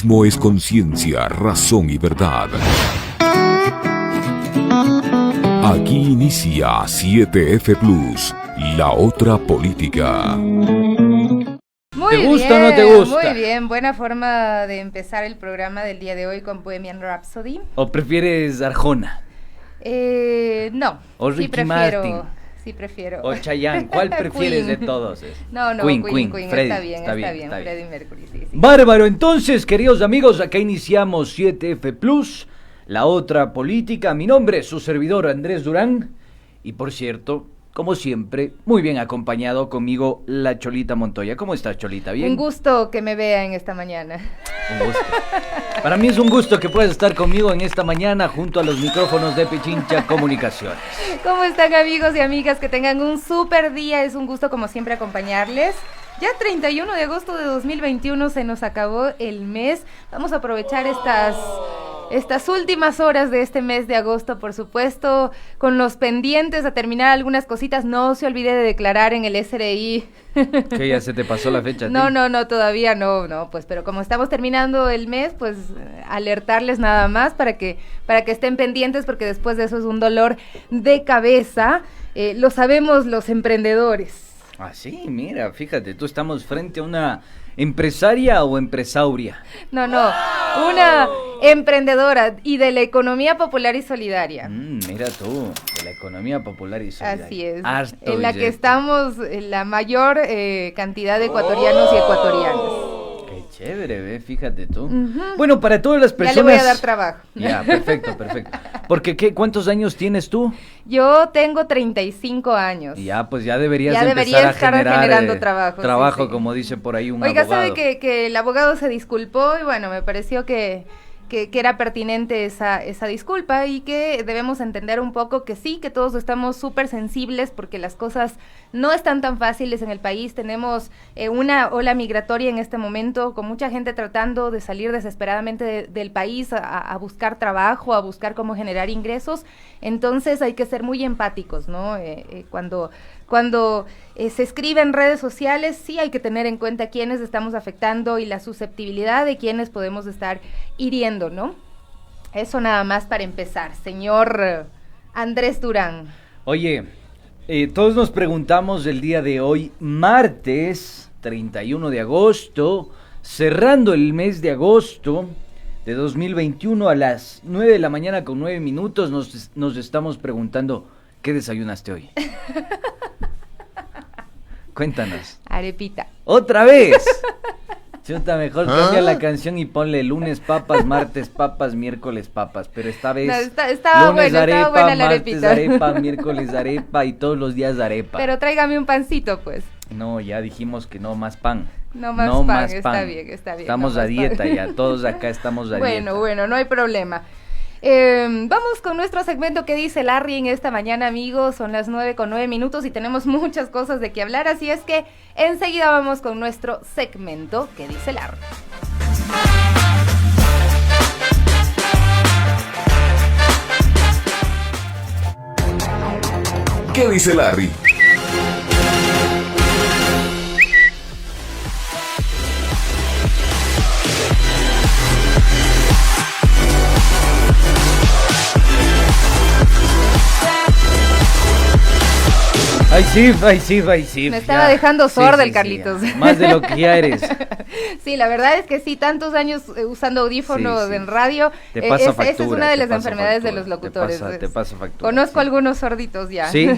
No es conciencia, razón y verdad. Aquí inicia 7F Plus, la otra política. ¿Te gusta o no te gusta? Muy bien, buena forma de empezar el programa del día de hoy con Bohemian Rhapsody. ¿O prefieres Arjona? No. ¿O Ricky Martin? Sí prefiero. ¿O Chayanne? ¿Cuál prefieres de todos? No, Queen. Freddie, está bien. Freddie Mercury, sí. Bárbaro, entonces, queridos amigos, acá iniciamos 7F Plus, la otra política. Mi nombre es su servidor Andrés Durán y, por cierto, como siempre, muy bien acompañado conmigo la Cholita Montoya. ¿Cómo estás, Cholita? ¿Bien? Un gusto que me vean esta mañana. Un gusto. Para mí es un gusto que puedas estar conmigo en esta mañana junto a los micrófonos de Pichincha Comunicaciones. ¿Cómo están, amigos y amigas? Que tengan un súper día. Es un gusto, como siempre, acompañarles. Ya 31 de agosto de 2021 se nos acabó el mes. Vamos a aprovechar estas últimas horas de este mes de agosto, por supuesto, con los pendientes a terminar algunas cositas. No se olvide de declarar en el SRI. ¿Qué, ya se te pasó la fecha? No, todavía no, pues, pero como estamos terminando el mes, pues, alertarles nada más para que estén pendientes, porque después de eso es un dolor de cabeza. Lo sabemos los emprendedores. Ah, sí, mira, fíjate, tú estamos frente a una empresaria o empresauria. No, una emprendedora y de la economía popular y solidaria. Mira tú, de la economía popular y solidaria. Así es, Harto en la billete. que estamos la mayor cantidad de ecuatorianos y ecuatorianas. Qué chévere, fíjate tú. Bueno, para todas las personas... Ya le voy a dar trabajo. Ya, perfecto. Porque, ¿cuántos años tienes tú? Yo tengo 35 años. Ya, pues ya deberías debería empezar a generar generando trabajo. Trabajo, sí. Como dice por ahí un Oiga, abogado. sabe que el abogado se disculpó y bueno, me pareció que era pertinente esa disculpa y que debemos entender un poco que sí, que todos estamos súper sensibles porque las cosas no están tan fáciles en el país. Tenemos una ola migratoria en este momento con mucha gente tratando de salir desesperadamente del país a buscar trabajo, a buscar cómo generar ingresos. Entonces hay que ser muy empáticos, ¿no? Cuando se escribe en redes sociales, sí hay que tener en cuenta quiénes estamos afectando y la susceptibilidad de quiénes podemos estar hiriendo, ¿no? Eso nada más para empezar, señor Andrés Durán. Oye, todos nos preguntamos el día de hoy, martes 31 de agosto, cerrando el mes de agosto de 2021 a las 9 de la mañana con 9 minutos, nos estamos preguntando, ¿qué desayunaste hoy? Cuéntanos. Arepita. ¿Otra vez? Chuta, mejor cambia la canción y ponle lunes papas, martes papas, miércoles papas, pero esta vez estaba lunes bueno, arepa, estaba buena la martes arepita. arepa, miércoles arepa y todos los días arepa. Pero tráigame un pancito, pues. No, ya dijimos que no más pan. No más pan, está bien. Estamos no a más dieta pan. ya, todos acá estamos a dieta. Bueno, no hay problema. Vamos con nuestro segmento que dice Larry en esta mañana, amigos. Son las 9:09 y tenemos muchas cosas de qué hablar, así es que enseguida vamos con nuestro segmento que dice Larry. ¿Qué dice Larry? Ay sí. Me estaba dejando sorda el Carlitos. Ya. Más de lo que ya eres. Sí, la verdad es que sí, tantos años usando audífonos Sí. en radio. Te pasa Esa es factura, una de te las pasa enfermedades de factura, los locutores. te pasa factura. Conozco sí. algunos sorditos ya. ¿Sí?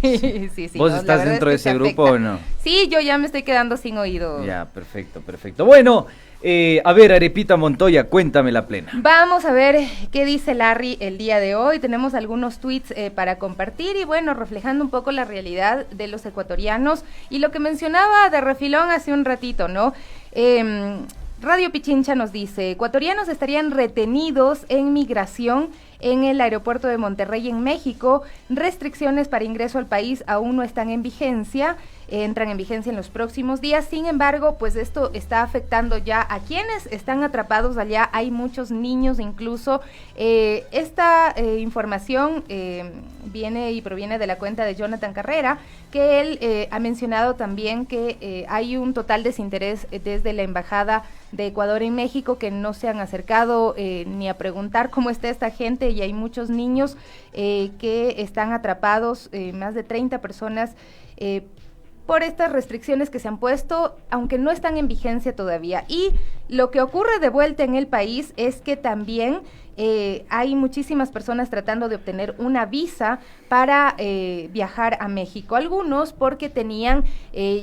Sí. ¿Vos no, la estás verdad dentro de es que ese te grupo afecta. o no? Sí, yo ya me estoy quedando sin oído. Ya, perfecto. Bueno, a ver, Arepita Montoya, cuéntame la plena. Vamos a ver qué dice Larry el día de hoy. Tenemos algunos tweets para compartir y bueno, reflejando un poco la realidad de los ecuatorianos y lo que mencionaba de refilón hace un ratito, ¿no? Radio Pichincha nos dice, ecuatorianos estarían retenidos en migración en el aeropuerto de Monterrey en México. Restricciones para ingreso al país aún no están en vigencia, entran en vigencia en los próximos días. Sin embargo, pues esto está afectando ya a quienes están atrapados allá. Hay muchos niños incluso. Esta información viene y proviene de la cuenta de Jonathan Carrera, que él ha mencionado también que hay un total desinterés desde la Embajada de Ecuador en México, que no se han acercado ni a preguntar cómo está esta gente, y hay muchos niños que están atrapados, más de 30 personas, por estas restricciones que se han puesto, aunque no están en vigencia todavía. Y lo que ocurre de vuelta en el país es que también hay muchísimas personas tratando de obtener una visa para viajar a México, algunos porque tenían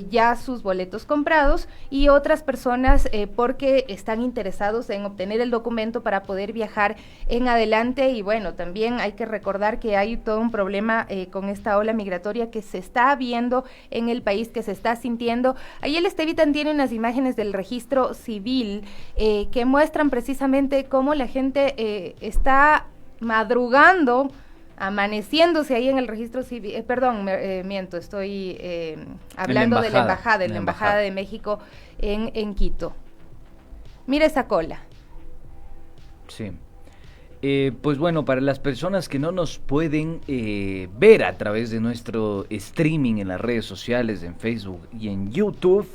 ya sus boletos comprados, y otras personas porque están interesados en obtener el documento para poder viajar en adelante. Y bueno, también hay que recordar que hay todo un problema con esta ola migratoria que se está viendo en el país, que se está sintiendo. Ahí el Estevitan tiene unas imágenes del registro civil que muestran precisamente cómo la gente está madrugando, amaneciéndose ahí en el registro civil, miento, estoy hablando de la embajada de México en Quito. Mira esa cola. Sí. Pues bueno, para las personas que no nos pueden ver a través de nuestro streaming en las redes sociales, en Facebook y en YouTube,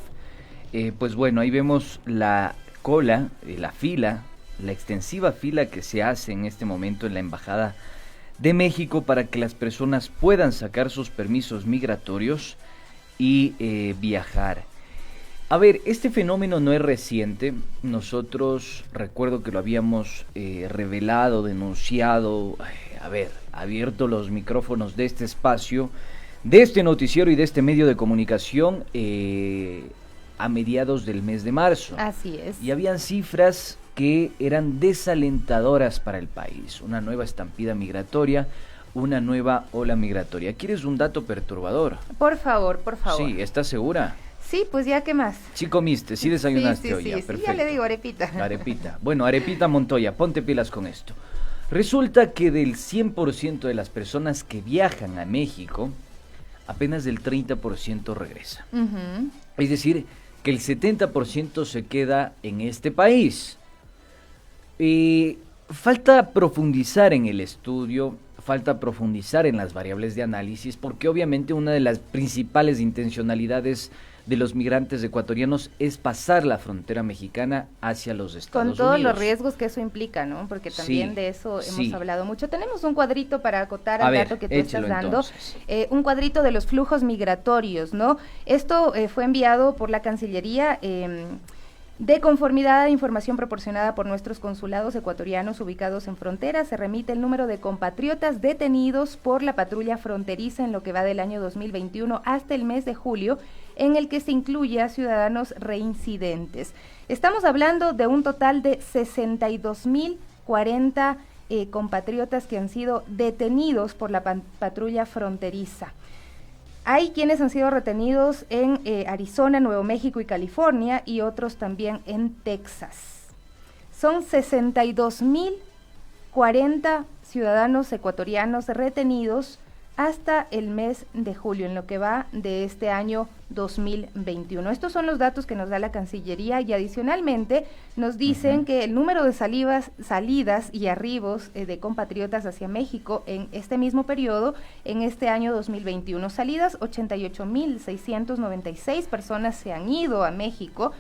pues bueno, ahí vemos la cola, la fila, la extensiva fila que se hace en este momento en la Embajada de México para que las personas puedan sacar sus permisos migratorios y viajar. A ver, este fenómeno no es reciente. Nosotros, recuerdo que lo habíamos revelado, denunciado, abierto los micrófonos de este espacio, de este noticiero y de este medio de comunicación a mediados del mes de marzo. Así es. Y habían cifras que eran desalentadoras para el país. Una nueva estampida migratoria, una nueva ola migratoria. ¿Quieres un dato perturbador? Por favor, por favor. Sí, ¿estás segura? Sí, pues ya, ¿qué más? Sí comiste, sí desayunaste hoy. Sí, Perfecto. ya le digo arepita. Arepita. Bueno, Arepita Montoya, ponte pilas con esto. Resulta que del 100% de las personas que viajan a México, apenas del 30% regresa. Uh-huh. Es decir, que el 70% se queda en este país. Falta profundizar en el estudio, falta profundizar en las variables de análisis, porque obviamente una de las principales intencionalidades de los migrantes ecuatorianos es pasar la frontera mexicana hacia los Estados Unidos. Con todos los riesgos que eso implica, ¿no? Porque también de eso hemos hablado mucho. Tenemos un cuadrito para acotar al dato que tú estás dando, un cuadrito de los flujos migratorios, ¿no? Esto fue enviado por la Cancillería de conformidad a información proporcionada por nuestros consulados ecuatorianos ubicados en frontera. Se remite el número de compatriotas detenidos por la patrulla fronteriza en lo que va del año 2021 hasta el mes de julio, en el que se incluye a ciudadanos reincidentes. Estamos hablando de un total de 62.040 compatriotas que han sido detenidos por la patrulla fronteriza. Hay quienes han sido retenidos en Arizona, Nuevo México y California, y otros también en Texas. Son 62.040 ciudadanos ecuatorianos retenidos hasta el mes de julio, en lo que va de este año 2021. Estos son los datos que nos da la Cancillería, y adicionalmente nos dicen que el número de salidas y arribos de compatriotas hacia México en este mismo periodo, en este año 2021, salidas 88.696 personas se han ido a México,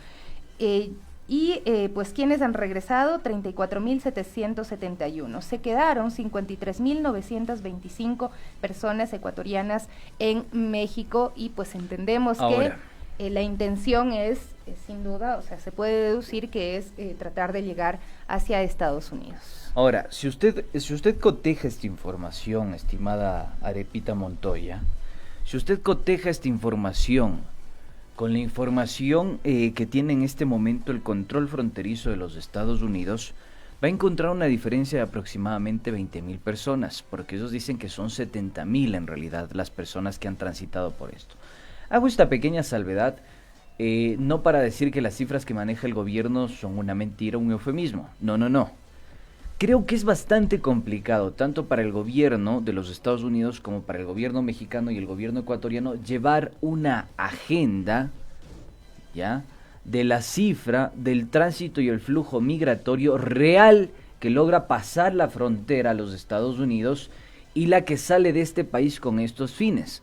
pues quienes han regresado 34.771. Se quedaron 53.925 personas ecuatorianas en México, y pues entendemos que la intención es sin duda, o sea, se puede deducir que es tratar de llegar hacia Estados Unidos. Ahora, si usted coteja esta información, estimada Arepita Montoya, si usted coteja esta información con la información que tiene en este momento el control fronterizo de los Estados Unidos, va a encontrar una diferencia de aproximadamente 20.000 personas, porque ellos dicen que son 70.000 en realidad las personas que han transitado por esto. Hago esta pequeña salvedad, no para decir que las cifras que maneja el gobierno son una mentira, un eufemismo, no. creo que es bastante complicado, tanto para el gobierno de los Estados Unidos como para el gobierno mexicano y el gobierno ecuatoriano, llevar una agenda, ¿ya?, de la cifra del tránsito y el flujo migratorio real que logra pasar la frontera a los Estados Unidos y la que sale de este país con estos fines.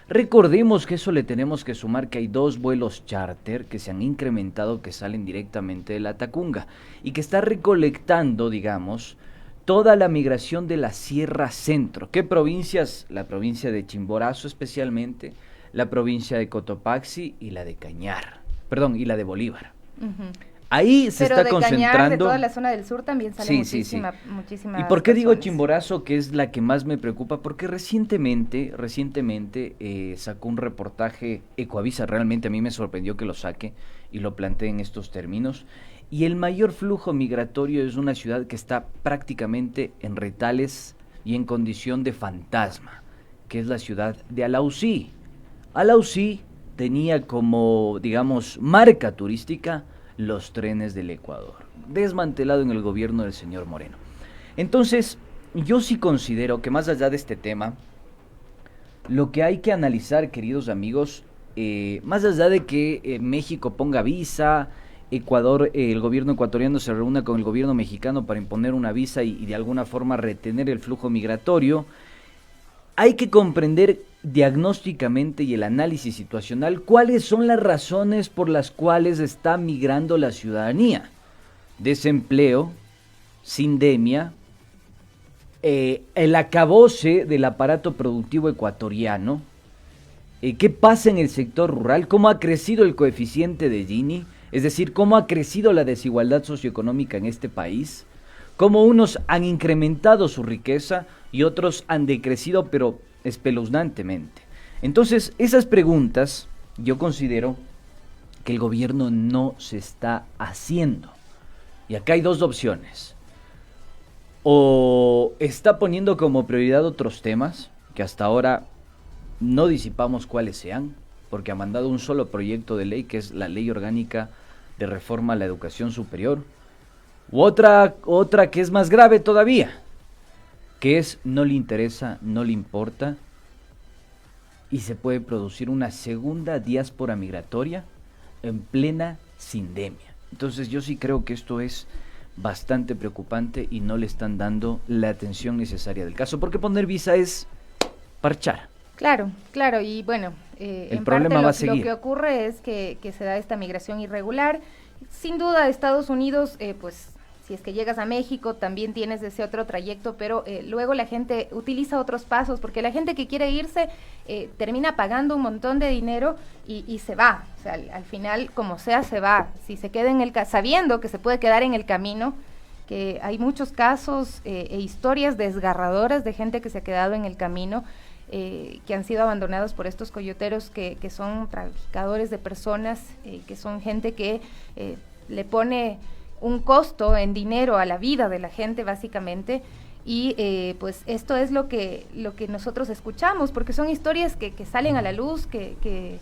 Recordemos que eso le tenemos que sumar que hay 2 vuelos charter que se han incrementado, que salen directamente de la Tacunga y que está recolectando, digamos, toda la migración de la Sierra Centro. ¿Qué provincias? La provincia de Chimborazo especialmente, la provincia de Cotopaxi y la de Cañar, perdón, y la de Bolívar. Ujú. Ahí se Pero está de concentrando. Cañar, de toda la zona del sur también sale Sí. muchísima. ¿Y por qué digo Chimborazo, que es la que más me preocupa? Porque recientemente sacó un reportaje Ecoavisa, realmente a mí me sorprendió que lo saque y lo plantee en estos términos. Y el mayor flujo migratorio es una ciudad que está prácticamente en retales y en condición de fantasma, que es la ciudad de Alausí. Alausí tenía como, digamos, marca turística los trenes del Ecuador, desmantelado en el gobierno del señor Moreno. Entonces, yo sí considero que más allá de este tema, lo que hay que analizar, queridos amigos, más allá de que México ponga visa, Ecuador, el gobierno ecuatoriano se reúna con el gobierno mexicano para imponer una visa y de alguna forma retener el flujo migratorio, hay que comprender diagnósticamente y el análisis situacional cuáles son las razones por las cuales está migrando la ciudadanía. Desempleo, sindemia, el acabose del aparato productivo ecuatoriano, qué pasa en el sector rural, cómo ha crecido el coeficiente de Gini, es decir, cómo ha crecido la desigualdad socioeconómica en este país, cómo unos han incrementado su riqueza y otros han decrecido, pero espeluznantemente. Entonces, esas preguntas yo considero que el gobierno no se está haciendo. Y acá hay 2 opciones. O está poniendo como prioridad otros temas, que hasta ahora no disipamos cuáles sean, porque ha mandado un solo proyecto de ley, que es la Ley Orgánica de Reforma a la Educación Superior, u otra que es más grave todavía, que es no le interesa, no le importa, y se puede producir una segunda diáspora migratoria en plena sindemia. Entonces yo sí creo que esto es bastante preocupante y no le están dando la atención necesaria del caso, porque poner visa es parchar. Claro, y bueno, el problema va a seguir. Lo que ocurre es que se da esta migración irregular. Sin duda, Estados Unidos, pues si es que llegas a México, también tienes ese otro trayecto, pero luego la gente utiliza otros pasos, porque la gente que quiere irse termina pagando un montón de dinero y se va. O sea, al final, como sea, se va. Si se queda sabiendo que se puede quedar en el camino, que hay muchos casos e historias desgarradoras de gente que se ha quedado en el camino, que han sido abandonados por estos coyoteros que son traficadores de personas, que son gente que le pone un costo en dinero a la vida de la gente básicamente, y pues esto es lo que nosotros escuchamos, porque son historias que salen a la luz, que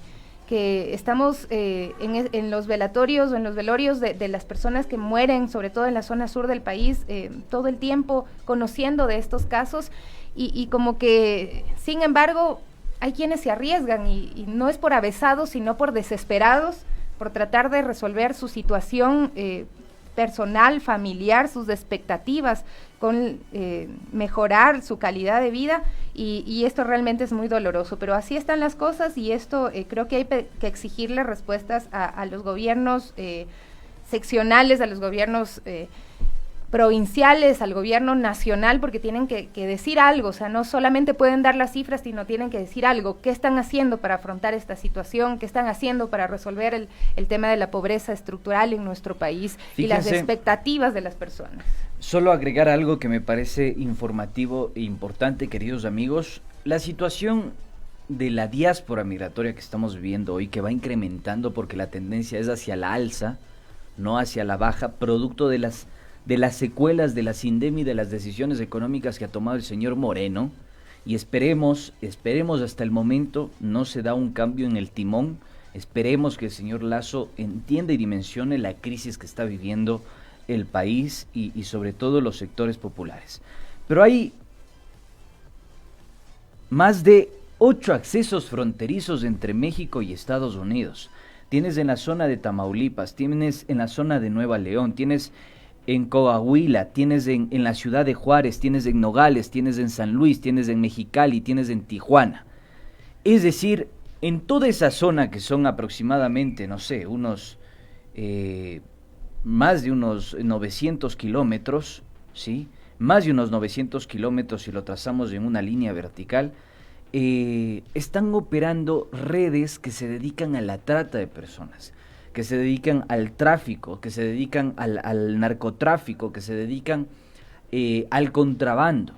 estamos en los velatorios o en los velorios de las personas que mueren, sobre todo en la zona sur del país, todo el tiempo conociendo de estos casos, y como que, sin embargo, hay quienes se arriesgan, y no es por avesados, sino por desesperados, por tratar de resolver su situación personal, familiar, sus expectativas, con mejorar su calidad de vida, y esto realmente es muy doloroso, pero así están las cosas, y esto creo que hay que exigirle respuestas a los gobiernos seccionales, a los gobiernos provinciales, al gobierno nacional, porque tienen que decir algo. O sea, no solamente pueden dar las cifras, sino tienen que decir algo. ¿Qué están haciendo para afrontar esta situación? ¿Qué están haciendo para resolver el tema de la pobreza estructural en nuestro país? Fíjense, y las expectativas de las personas. Solo agregar algo que me parece informativo e importante, queridos amigos. La situación de la diáspora migratoria que estamos viviendo hoy, que va incrementando porque la tendencia es hacia la alza, no hacia la baja, producto de las secuelas de la sindemia y de las decisiones económicas que ha tomado el señor Moreno, y esperemos hasta el momento no se da un cambio en el timón, esperemos que el señor Lasso entienda y dimensione la crisis que está viviendo el país y sobre todo los sectores populares. Pero hay más de 8 accesos fronterizos entre México y Estados Unidos. Tienes en la zona de Tamaulipas, tienes en la zona de Nueva León, tienes en Coahuila, tienes en la ciudad de Juárez, tienes en Nogales, tienes en San Luis, tienes en Mexicali, tienes en Tijuana. Es decir, en toda esa zona que son aproximadamente, no sé, más de unos 900 kilómetros, ¿sí? Más de unos 900 kilómetros si lo trazamos en una línea vertical, están operando redes que se dedican a la trata de personas, que se dedican al tráfico, que se dedican al narcotráfico, que se dedican al contrabando.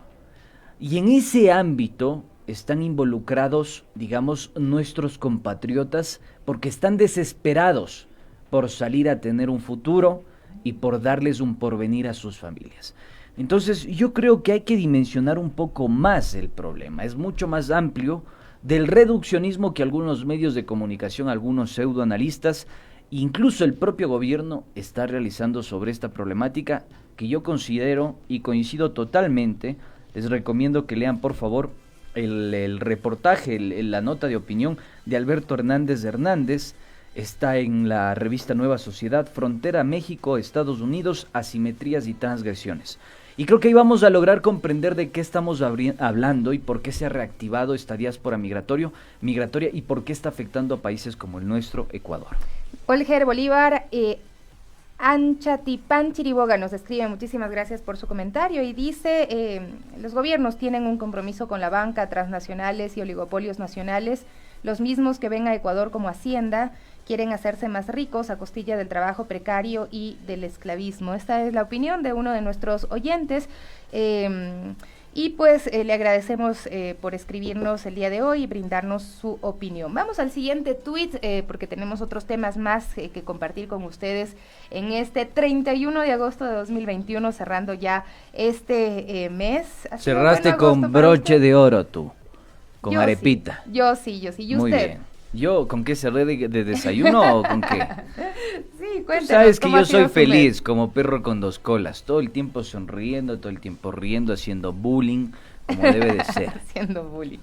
Y en ese ámbito están involucrados, digamos, nuestros compatriotas, porque están desesperados por salir a tener un futuro y por darles un porvenir a sus familias. Entonces yo creo que hay que dimensionar un poco más el problema, es mucho más amplio del reduccionismo que algunos medios de comunicación, algunos pseudoanalistas, incluso el propio gobierno está realizando sobre esta problemática que yo considero y coincido totalmente. Les recomiendo que lean por favor el reportaje, la nota de opinión de Alberto Hernández Hernández. Está en la revista Nueva Sociedad, Frontera México, Estados Unidos, asimetrías y transgresiones. Y creo que ahí vamos a lograr comprender de qué estamos hablando y por qué se ha reactivado esta diáspora migratoria y por qué está afectando a países como el nuestro, Ecuador. Olger Bolívar, Anchatipan Chiriboga nos escribe, muchísimas gracias por su comentario, y dice, los gobiernos tienen un compromiso con la banca, transnacionales y oligopolios nacionales, los mismos que ven a Ecuador como Hacienda, quieren hacerse más ricos a costilla del trabajo precario y del esclavismo. Esta es la opinión de uno de nuestros oyentes. Y pues le agradecemos por escribirnos el día de hoy y brindarnos su opinión. Vamos al siguiente tuit, porque tenemos otros temas más que compartir con ustedes en este 31 de agosto de 2021, cerrando ya este mes. Cerraste con broche de oro tú, con yo arepita. Sí, yo sí. ¿Y muy usted? Bien. ¿Yo con qué cerré de desayuno o con qué? Sí, cuéntanos. Sabes que yo soy feliz, como perro con dos colas, todo el tiempo sonriendo, todo el tiempo riendo, haciendo bullying, como debe de ser. Haciendo bullying.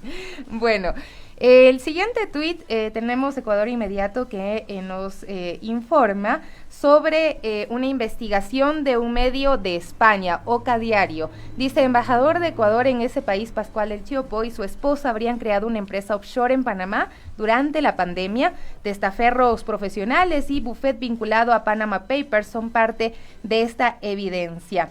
Bueno, el siguiente tuit, tenemos Ecuador Inmediato que nos informa sobre una investigación de un medio de España, Oca Diario. Dice, embajador de Ecuador en ese país, Pascual El Chiopo, y su esposa habrían creado una empresa offshore en Panamá durante la pandemia. Testaferros profesionales y buffet vinculado a Panama Papers son parte de esta evidencia.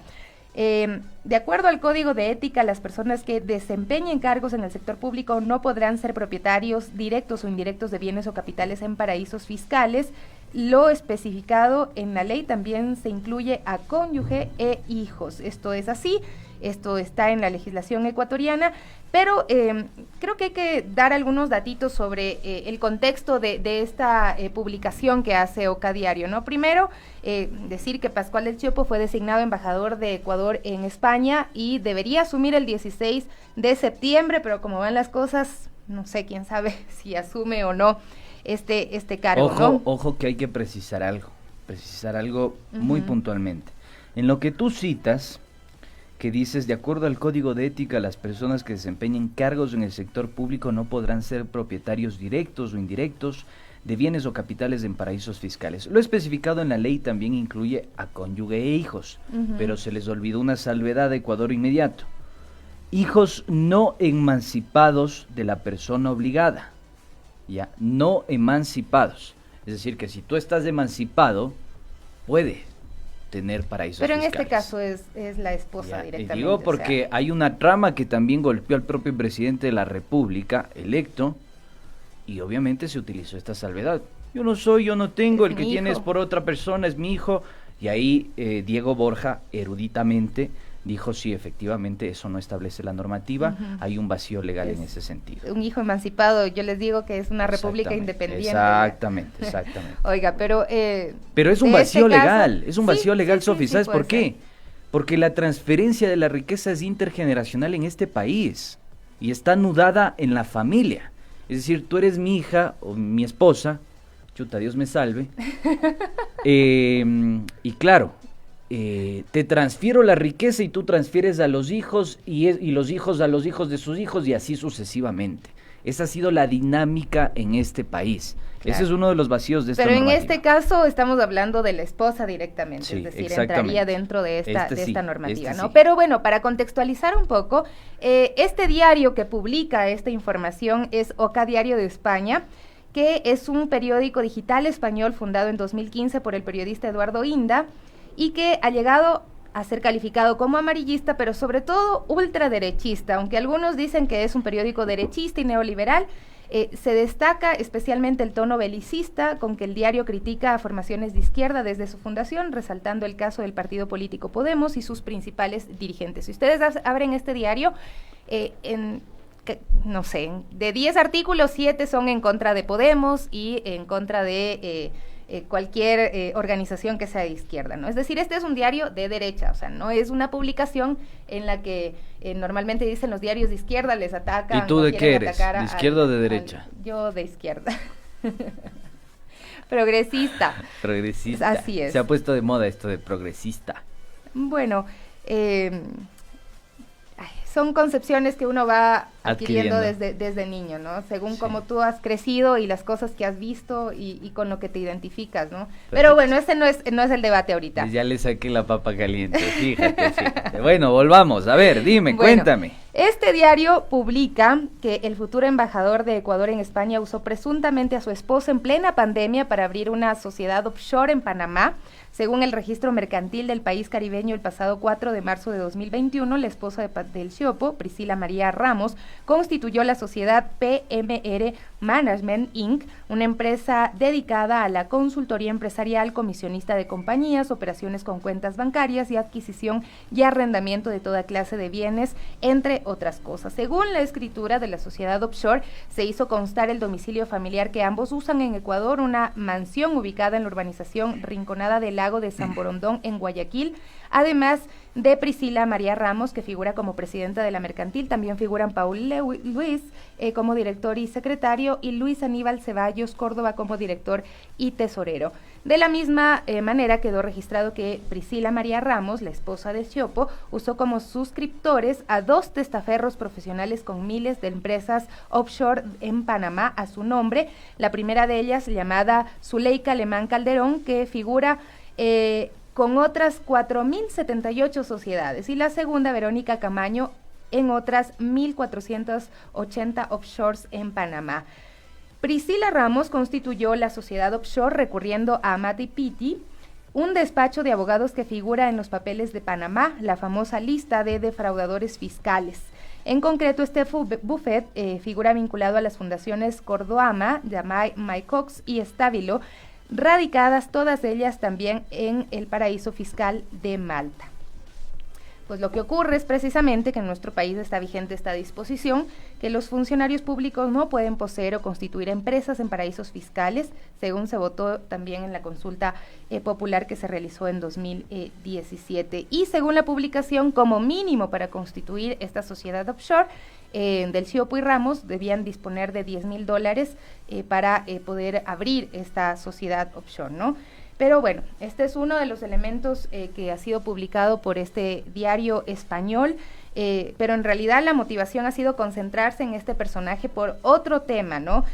De acuerdo al Código de Ética, las personas que desempeñen cargos en el sector público no podrán ser propietarios directos o indirectos de bienes o capitales en paraísos fiscales. Lo especificado en la ley también se incluye a cónyuge e hijos. Esto es así, esto está en la legislación ecuatoriana, pero creo que hay que dar algunos datitos sobre el contexto de esta publicación que hace Oca Diario, ¿no? Primero, decir que Pascual El Chiopo fue designado embajador de Ecuador en España y debería asumir el 16 de septiembre, pero como van las cosas, no sé, quién sabe si asume o no este cargo, ¿no? Ojo que hay que precisar algo muy puntualmente. En lo que tú citas, que dices, de acuerdo al Código de Ética, las personas que desempeñen cargos en el sector público no podrán ser propietarios directos o indirectos de bienes o capitales en paraísos fiscales. Lo especificado en la ley también incluye a cónyuge e hijos, pero se les olvidó una salvedad de Ecuador Inmediato. Hijos no emancipados de la persona obligada, ya, no emancipados. Es decir, que si tú estás emancipado, puedes tener paraísos fiscales. Pero en este caso es la esposa directamente. Y digo porque hay una trama que también golpeó al propio presidente de la República electo y obviamente se utilizó esta salvedad. Yo no soy, yo no tengo, el que tiene es por otra persona, es mi hijo. Y ahí Diego Borja eruditamente dijo, sí, efectivamente, eso no establece la normativa, hay un vacío legal en ese sentido. Un hijo emancipado, yo les digo que es una república independiente. Exactamente. Oiga, pero es un vacío legal, es un vacío legal, Sofi, ¿sabes por qué? Ser. Porque la transferencia de la riqueza es intergeneracional en este país y está anudada en la familia. Es decir, tú eres mi hija o mi esposa, chuta, Dios me salve, y claro, te transfiero la riqueza y tú transfieres a los hijos y los hijos a los hijos de sus hijos y así sucesivamente. Esa ha sido la dinámica en este país. Claro. Ese es uno de los vacíos de esta normativa. Pero en este caso estamos hablando de la esposa directamente, sí, es decir, entraría dentro de esta normativa, ¿no? Sí. Pero bueno, para contextualizar un poco, este diario que publica esta información es Oca Diario de España, que es un periódico digital español fundado en 2015 por el periodista Eduardo Inda y que ha llegado a ser calificado como amarillista, pero sobre todo ultraderechista, aunque algunos dicen que es un periódico derechista y neoliberal. Se destaca especialmente el tono belicista con que el diario critica a formaciones de izquierda desde su fundación, resaltando el caso del partido político Podemos y sus principales dirigentes. Si ustedes abren este diario, no sé, de 10 artículos, 7 son en contra de Podemos y en contra de cualquier organización que sea de izquierda, ¿no? Es decir, este es un diario de derecha, o sea, no es una publicación en la que normalmente dicen los diarios de izquierda les atacan. ¿Y tú de qué eres? ¿De izquierda o de derecha? Yo de izquierda. Progresista. Progresista. Así es. Se ha puesto de moda esto de progresista. Bueno, son concepciones que uno va adquiriendo desde niño, ¿no? Según cómo tú has crecido y las cosas que has visto y con lo que te identificas, ¿no? Perfecto. Pero bueno, ese no es el debate ahorita. Pues ya le saqué la papa caliente, fíjate. Bueno, volvamos, a ver, dime, cuéntame. Este diario publica que el futuro embajador de Ecuador en España usó presuntamente a su esposa en plena pandemia para abrir una sociedad offshore en Panamá. Según el registro mercantil del país caribeño, el pasado 4 de marzo de 2021, la esposa del Siopo, Priscila María Ramos, constituyó la sociedad PMR Management Inc., una empresa dedicada a la consultoría empresarial, comisionista de compañías, operaciones con cuentas bancarias y adquisición y arrendamiento de toda clase de bienes, entre otras cosas. Según la escritura de la sociedad offshore, se hizo constar el domicilio familiar que ambos usan en Ecuador, una mansión ubicada en la urbanización Rinconada del Lago de San Borondón en Guayaquil, además de Priscila María Ramos, que figura como presidenta de la mercantil. También figuran Paul Luis como director y secretario y Luis Aníbal Ceballos Córdoba como director y tesorero. De la misma manera quedó registrado que Priscila María Ramos, la esposa de Siopo, usó como suscriptores a 2 testaferros profesionales con miles de empresas offshore en Panamá a su nombre. La primera de ellas, llamada Zuleika Alemán Calderón, que figura con otras 4.078 sociedades, y la segunda, Verónica Camaño, en otras 1.480 offshores en Panamá. Priscila Ramos constituyó la sociedad offshore recurriendo a Amati Pitti, un despacho de abogados que figura en los papeles de Panamá, la famosa lista de defraudadores fiscales. En concreto, este buffet figura vinculado a las fundaciones Cordoama, Yamai, Mycox y Estábilo, radicadas todas ellas también en el paraíso fiscal de Malta. Pues lo que ocurre es precisamente que en nuestro país está vigente esta disposición, que los funcionarios públicos no pueden poseer o constituir empresas en paraísos fiscales, según se votó también en la consulta popular que se realizó en 2017. Y según la publicación, como mínimo para constituir esta sociedad offshore, del Siopo y Ramos debían disponer de $10,000 para poder abrir esta sociedad offshore, ¿no? Pero bueno, este es uno de los elementos que ha sido publicado por este diario español, pero en realidad la motivación ha sido concentrarse en este personaje por otro tema, ¿no?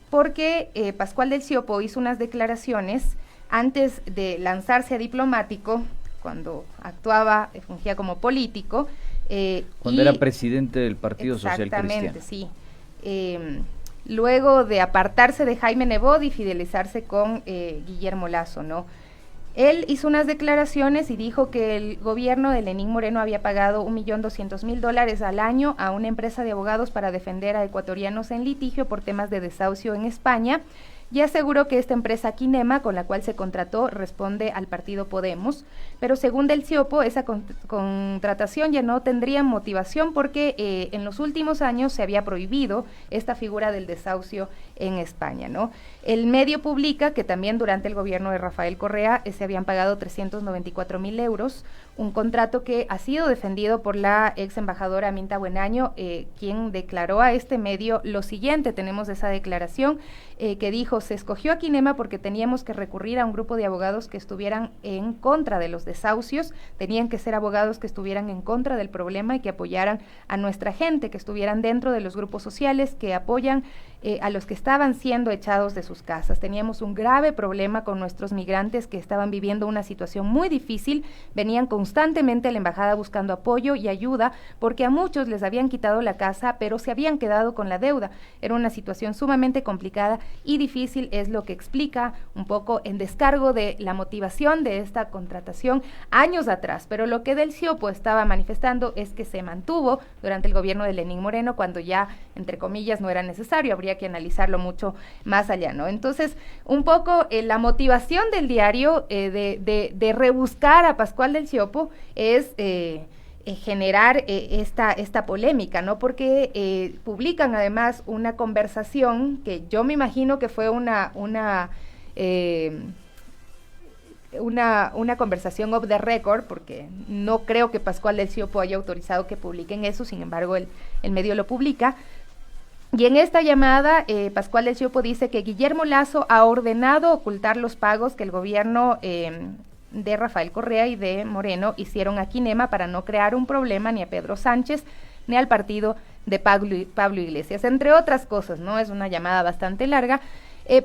Porque Pascual del Siopo hizo unas declaraciones antes de lanzarse a diplomático, cuando fungía como político. Cuando era presidente del Partido Social Cristiano. Exactamente, sí. Luego de apartarse de Jaime Nebot y fidelizarse con Guillermo Lasso, ¿no? Él hizo unas declaraciones y dijo que el gobierno de Lenín Moreno había pagado $1.200.000 al año a una empresa de abogados para defender a ecuatorianos en litigio por temas de desahucio en España, y aseguró que esta empresa Quinema, con la cual se contrató, responde al partido Podemos, pero según Del Siopo, esa contratación ya no tendría motivación porque en los últimos años se había prohibido esta figura del desahucio en España, ¿no? El medio publica que también durante el gobierno de Rafael Correa se habían pagado 394.000 euros, un contrato que ha sido defendido por la ex embajadora Aminta Buenaño, quien declaró a este medio lo siguiente. Tenemos esa declaración que dijo: se escogió a Kinema porque teníamos que recurrir a un grupo de abogados que estuvieran en contra de los desahucios, tenían que ser abogados que estuvieran en contra del problema y que apoyaran a nuestra gente, que estuvieran dentro de los grupos sociales, que apoyan a los que estaban siendo echados de sus casas. Teníamos un grave problema con nuestros migrantes que estaban viviendo una situación muy difícil, venían constantemente a la embajada buscando apoyo y ayuda, porque a muchos les habían quitado la casa, pero se habían quedado con la deuda. Era una situación sumamente complicada y difícil, es lo que explica un poco en descargo de la motivación de esta contratación años atrás, pero lo que Del Ciopo estaba manifestando es que se mantuvo durante el gobierno de Lenín Moreno, cuando ya, entre comillas, no era necesario, habría que analizarlo mucho más allá, ¿no? Entonces, un poco la motivación del diario de rebuscar a Pascual Del Ciopo es generar esta polémica, ¿no? Porque publican además una conversación que yo me imagino que fue una conversación off the record, porque no creo que Pascual Del Ciopo haya autorizado que publiquen eso, sin embargo el medio lo publica. Y en esta llamada, Pascual Del Ciopo dice que Guillermo Lasso ha ordenado ocultar los pagos que el gobierno de Rafael Correa y de Moreno hicieron a Kinema para no crear un problema ni a Pedro Sánchez ni al partido de Pablo Iglesias, entre otras cosas, ¿no? Es una llamada bastante larga,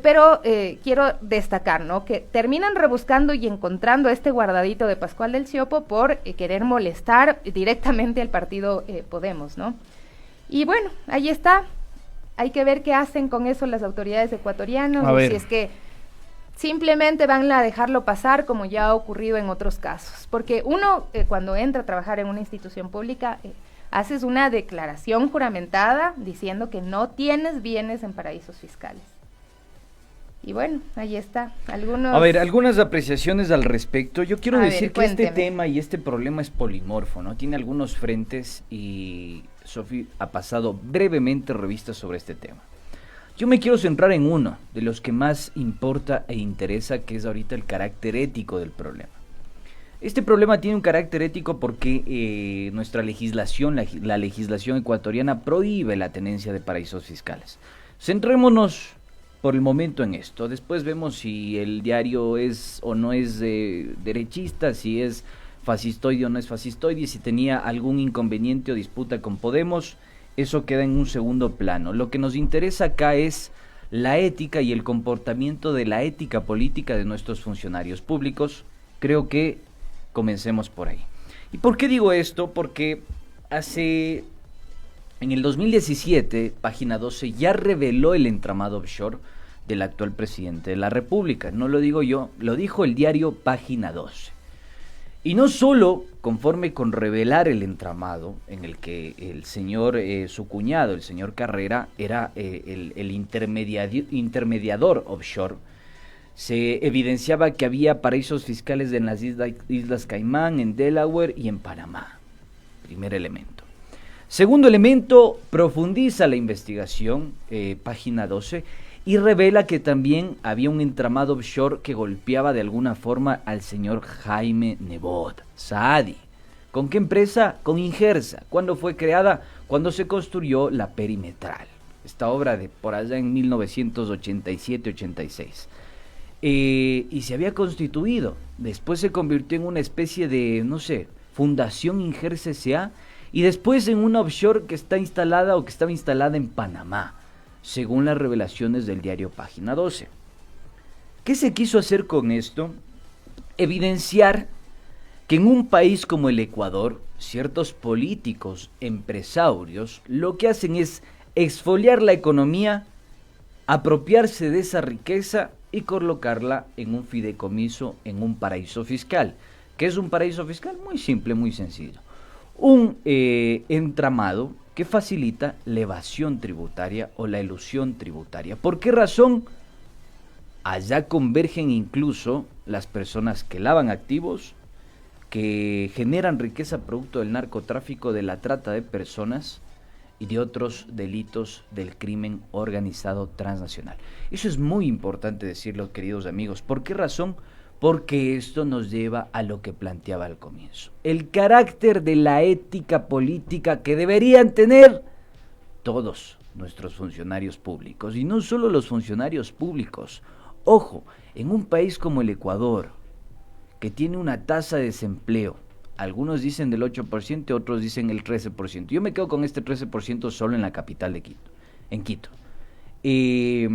pero quiero destacar, ¿no?, que terminan rebuscando y encontrando este guardadito de Pascual Del Ciopo por querer molestar directamente al partido Podemos, ¿no? Y bueno, ahí está. Hay que ver qué hacen con eso las autoridades ecuatorianas, o si es que simplemente van a dejarlo pasar como ya ha ocurrido en otros casos. Porque uno, cuando entra a trabajar en una institución pública, haces una declaración juramentada diciendo que no tienes bienes en paraísos fiscales. Y bueno, ahí está. Algunas apreciaciones al respecto. Yo quiero decir que cuénteme. este tema y este problema es polimorfo, ¿no? Tiene algunos frentes y Sofi ha pasado brevemente revista sobre este tema. Yo me quiero centrar en uno de los que más importa e interesa, que es ahorita el carácter ético del problema. Este problema tiene un carácter ético porque nuestra legislación, la legislación ecuatoriana, prohíbe la tenencia de paraísos fiscales. Centrémonos por el momento en esto. Después vemos si el diario es o no es derechista, si es fascistoide o no es fascistoide, si tenía algún inconveniente o disputa con Podemos. Eso queda en un segundo plano. Lo que nos interesa acá es la ética y el comportamiento de la ética política de nuestros funcionarios públicos. Creo que comencemos por ahí. ¿Y por qué digo esto? Porque en el 2017, Página 12 ya reveló el entramado offshore del actual presidente de la República. No lo digo yo, lo dijo el diario Página 12. Y no solo conforme con revelar el entramado en el que el señor, su cuñado, el señor Carrera, era el intermediador offshore, se evidenciaba que había paraísos fiscales en las Islas Caimán, en Delaware y en Panamá. Primer elemento. Segundo elemento, profundiza la investigación, Página 12, y revela que también había un entramado offshore que golpeaba de alguna forma al señor Jaime Nebot Saadi. ¿Con qué empresa? Con Ingersa. ¿Cuándo fue creada? Cuando se construyó la Perimetral. Esta obra de por allá en 1987-86. Y se había constituido. Después se convirtió en una especie de, no sé, Fundación Ingersa S.A., y después en una offshore que está instalada o que estaba instalada en Panamá, según las revelaciones del diario Página 12. ¿Qué se quiso hacer con esto? Evidenciar que en un país como el Ecuador, ciertos políticos, empresarios, lo que hacen es exfoliar la economía, apropiarse de esa riqueza y colocarla en un fideicomiso, en un paraíso fiscal. ¿Qué es un paraíso fiscal? Muy simple, muy sencillo. Un entramado que facilita la evasión tributaria o la elusión tributaria. ¿Por qué razón? Allá convergen incluso las personas que lavan activos, que generan riqueza producto del narcotráfico, de la trata de personas y de otros delitos del crimen organizado transnacional. Eso es muy importante decirlo, queridos amigos. ¿Por qué razón? Porque esto nos lleva a lo que planteaba al comienzo. El carácter de la ética política que deberían tener todos nuestros funcionarios públicos. Y no solo los funcionarios públicos. Ojo, en un país como el Ecuador, que tiene una tasa de desempleo, algunos dicen del 8%, otros dicen el 13%. Yo me quedo con este 13% solo en la capital de Quito, en Quito. Y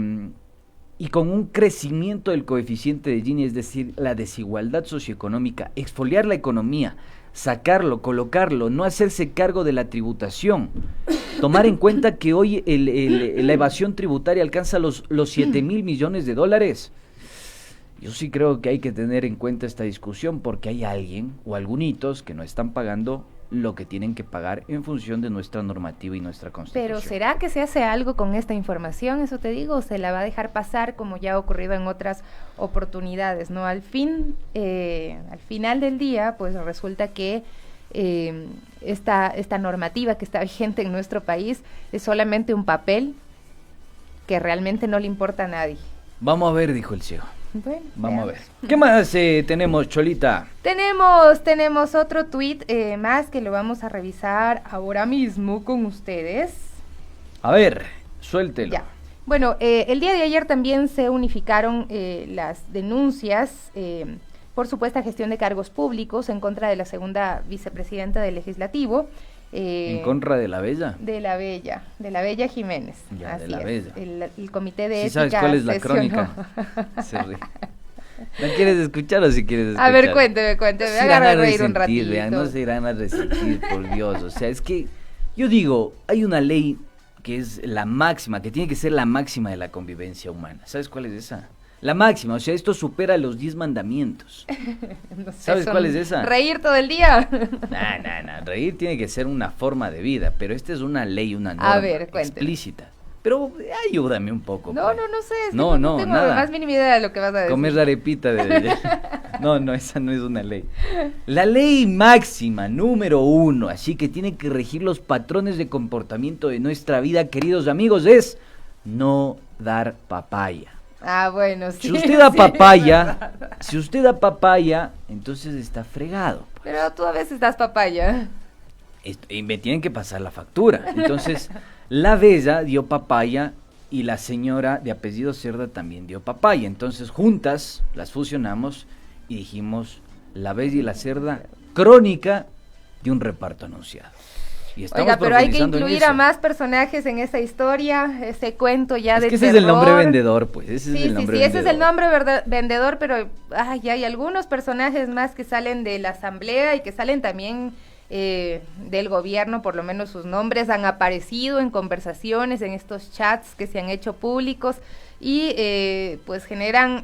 con un crecimiento del coeficiente de Gini, es decir, la desigualdad socioeconómica, exfoliar la economía, sacarlo, colocarlo, no hacerse cargo de la tributación, tomar en cuenta que hoy la evasión tributaria alcanza los 7.000 millones de dólares. Yo sí creo que hay que tener en cuenta esta discusión porque hay alguien o algunitos que no están pagando lo que tienen que pagar en función de nuestra normativa y nuestra constitución. Pero ¿será que se hace algo con esta información? Eso te digo, ¿o se la va a dejar pasar como ya ha ocurrido en otras oportunidades, ¿no? Al final del día, pues resulta que esta normativa que está vigente en nuestro país es solamente un papel que realmente no le importa a nadie. Vamos a ver, dijo el ciego. Bueno, vamos a veamos. ver. ¿Qué más tenemos, Cholita? Tenemos otro tuit más que lo vamos a revisar ahora mismo con ustedes. A ver, suéltelo. Ya. Bueno, el día de ayer también se unificaron las denuncias por supuesta gestión de cargos públicos en contra de la segunda vicepresidenta del Legislativo. ¿En contra de la Bella? De la Bella Jiménez. Ya, así de la es. Bella. El comité de ¿Sí ética sabes cuál es la sesionó. crónica? Se ríe. ¿No quieres escuchar o si quieres escuchar? A ver, cuénteme, Se agarra a irán a reír un resentir, ratito. vean, no se irán a resentir, por Dios. O sea, es que yo digo, hay una ley que es la máxima, que tiene que ser la máxima de la convivencia humana. ¿Sabes cuál es esa? La máxima, o sea, esto supera los 10 mandamientos. No sé, ¿Sabes cuál es esa? Reír todo el día. No, reír tiene que ser una forma de vida, pero esta es una ley, una norma A ver, cuénteme. explícita. Pero ayúdame un poco. No pues. sé. Es que No, tengo nada. la más mínima idea de lo que vas a decir. Comer arepita de... No, esa no es una ley. La ley máxima, número 1, así que tiene que regir los patrones de comportamiento de nuestra vida, queridos amigos, es no dar papaya. Ah, bueno, sí. Si usted da sí, papaya, entonces está fregado. Pero tú a veces das papaya. Y me tienen que pasar la factura. Entonces, la Bella dio papaya y la señora de apellido Cerda también dio papaya. Entonces, juntas las fusionamos y dijimos la Bella y la Cerda, crónica de un reparto anunciado. Y estamos Oiga, pero hay que profundizando en incluir eso. a más personajes en esa historia, ese cuento ya de Es que ese terror. es el nombre vendedor, pues. Ese es el nombre ese vendedor. es el nombre vendedor, pero hay algunos personajes más que salen de la asamblea y que salen también del gobierno, por lo menos sus nombres han aparecido en conversaciones, en estos chats que se han hecho públicos y pues generan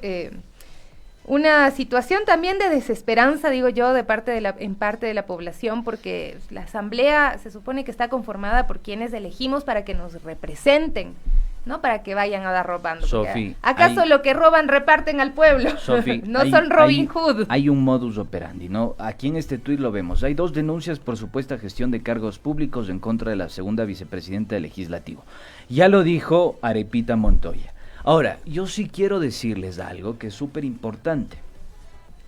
una situación también de desesperanza, digo yo, en parte de la población, porque la asamblea se supone que está conformada por quienes elegimos para que nos representen, no para que vayan a dar robando. Sofi, ¿acaso lo que roban reparten al pueblo? Sofi, no son Robin Hood. Hay un modus operandi, ¿no? Aquí en este tuit lo vemos. Hay 2 denuncias por supuesta gestión de cargos públicos en contra de la segunda vicepresidenta del Legislativo. Ya lo dijo Arepita Montoya. Ahora, yo sí quiero decirles algo que es súper importante.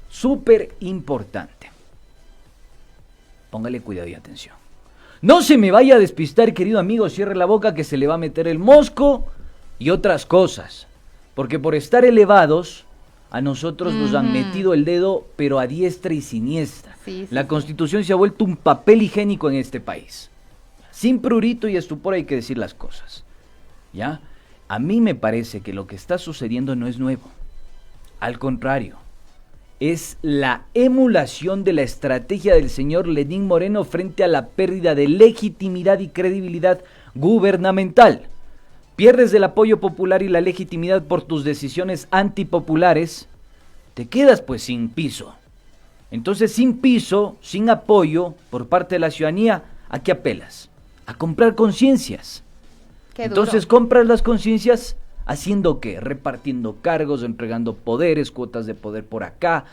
Súper importante. Póngale cuidado y atención. No se me vaya a despistar, querido amigo, cierre la boca que se le va a meter el mosco y otras cosas. Porque por estar elevados, a nosotros nos han metido el dedo, pero a diestra y siniestra. Sí, La Constitución se ha vuelto un papel higiénico en este país. Sin prurito y estupor hay que decir las cosas. ¿Ya? A mí me parece que lo que está sucediendo no es nuevo. Al contrario, es la emulación de la estrategia del señor Lenín Moreno frente a la pérdida de legitimidad y credibilidad gubernamental. Pierdes el apoyo popular y la legitimidad por tus decisiones antipopulares, te quedas pues sin piso. Entonces, sin piso, sin apoyo por parte de la ciudadanía, ¿a qué apelas? A comprar conciencias. Qué Entonces duro. compras las conciencias haciendo ¿qué? Repartiendo cargos, entregando poderes, cuotas de poder por acá,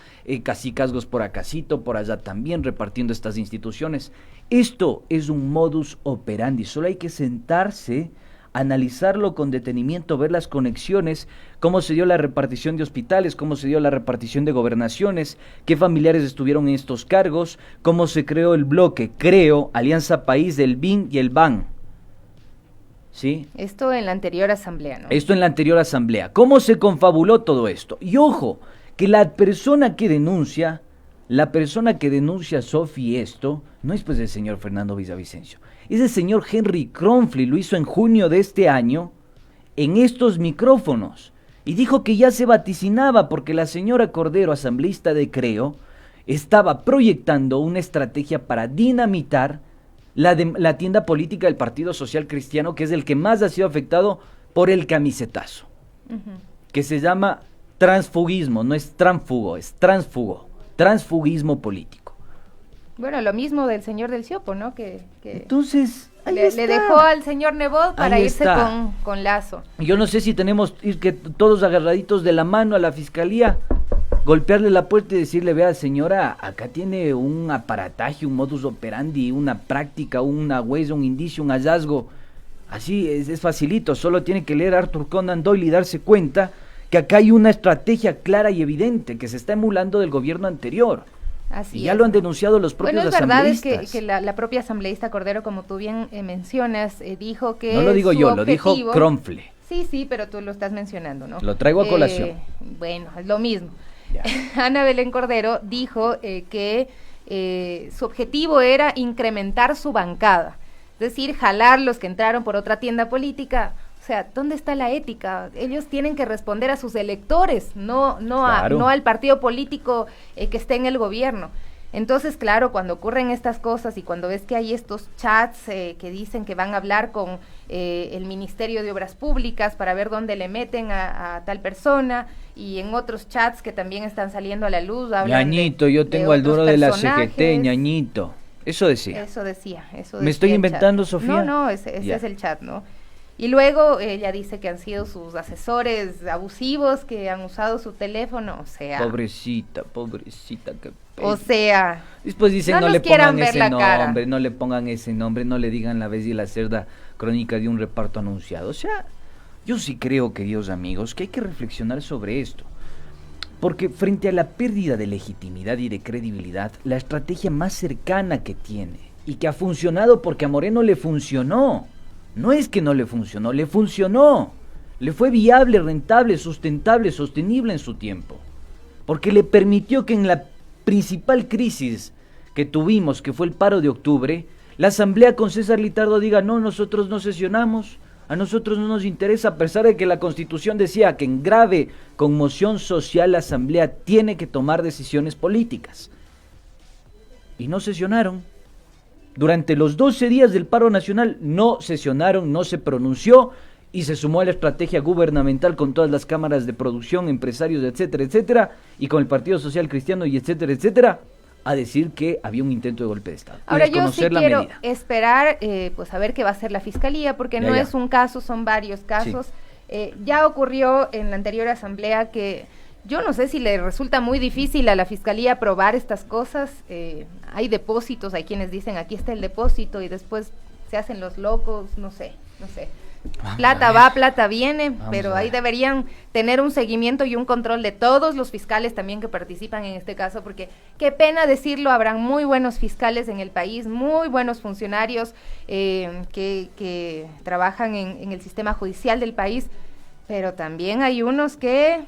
cacicazgos por acacito, por allá también, repartiendo estas instituciones. Esto es un modus operandi, solo hay que sentarse, analizarlo con detenimiento, ver las conexiones, cómo se dio la repartición de hospitales, cómo se dio la repartición de gobernaciones, qué familiares estuvieron en estos cargos, cómo se creó el bloque, Alianza País del BIN y el BAN. ¿sí? Esto en la anterior asamblea, ¿no? Esto en la anterior asamblea. ¿Cómo se confabuló todo esto? Y ojo, que la persona que denuncia, Sofi, esto, no es pues el señor Fernando Villavicencio, es el señor Henry Kronfli, lo hizo en junio de este año, en estos micrófonos, y dijo que ya se vaticinaba porque la señora Cordero, asambleísta de Creo, estaba proyectando una estrategia para dinamitar la tienda política del Partido Social Cristiano, que es el que más ha sido afectado por el camisetazo, que se llama transfugismo, no es tránfugo, es transfugismo político. Bueno, lo mismo del señor del Siopo, ¿no? Entonces, le dejó al señor Nebot para irse con Lazo. Yo no sé si tenemos ir que todos agarraditos de la mano a la fiscalía, golpearle la puerta y decirle, vea señora, acá tiene un aparataje, un modus operandi, una práctica, una huella, un indicio, un hallazgo. Así es facilito, solo tiene que leer Arthur Conan Doyle y darse cuenta que acá hay una estrategia clara y evidente que se está emulando del gobierno anterior. Así y ya lo han denunciado los propios asambleístas. Bueno, es verdad que la propia asambleísta Cordero, como tú bien mencionas, dijo que no lo digo yo, lo dijo Kronfli. Sí, pero tú lo estás mencionando, ¿no? Lo traigo a colación. Bueno, es lo mismo. Ana Belén Cordero dijo que su objetivo era incrementar su bancada, es decir, jalar los que entraron por otra tienda política. O sea, ¿dónde está la ética? Ellos tienen que responder a sus electores, no al partido político que esté en el gobierno. Entonces, claro, cuando ocurren estas cosas y cuando ves que hay estos chats que dicen que van a hablar con el Ministerio de Obras Públicas para ver dónde le meten a tal persona, y en otros chats que también están saliendo a la luz hablan Ñañito, yo tengo al duro de la CGT, Ñañito. Eso decía. ¿Me estoy inventando, Sofía? No, ese es el chat, ¿no? Y luego ella dice que han sido sus asesores abusivos, que han usado su teléfono, o sea... Pobrecita, qué pena. O sea... Después dicen, no le pongan ese nombre, no le pongan ese nombre, no le digan la vez y la cerda crónica de un reparto anunciado. O sea, yo sí creo, queridos amigos, que hay que reflexionar sobre esto. Porque frente a la pérdida de legitimidad y de credibilidad, la estrategia más cercana que tiene, y que ha funcionado porque a Moreno le funcionó, no es que no le funcionó, le funcionó. Le fue viable, rentable, sustentable, sostenible en su tiempo. Porque le permitió que en la principal crisis que tuvimos, que fue el paro de octubre, la asamblea con César Litardo diga, no, nosotros no sesionamos, a nosotros no nos interesa, a pesar de que la Constitución decía que en grave conmoción social la asamblea tiene que tomar decisiones políticas. Y no sesionaron. Durante los 12 días del paro nacional no sesionaron, no se pronunció y se sumó a la estrategia gubernamental con todas las cámaras de producción, empresarios, etcétera, etcétera, y con el Partido Social Cristiano y etcétera, etcétera, a decir que había un intento de golpe de Estado. Ahora yo sí quiero esperar pues a ver qué va a hacer la Fiscalía, porque no es un caso, son varios casos. Sí. Ya ocurrió en la anterior asamblea que... Yo no sé si le resulta muy difícil a la Fiscalía aprobar estas cosas. Hay depósitos, hay quienes dicen aquí está el depósito y después se hacen los locos, no sé. Plata va, plata viene, pero ahí deberían tener un seguimiento y un control de todos los fiscales también que participan en este caso, porque qué pena decirlo, habrán muy buenos fiscales en el país, muy buenos funcionarios que trabajan en el sistema judicial del país, pero también hay unos que...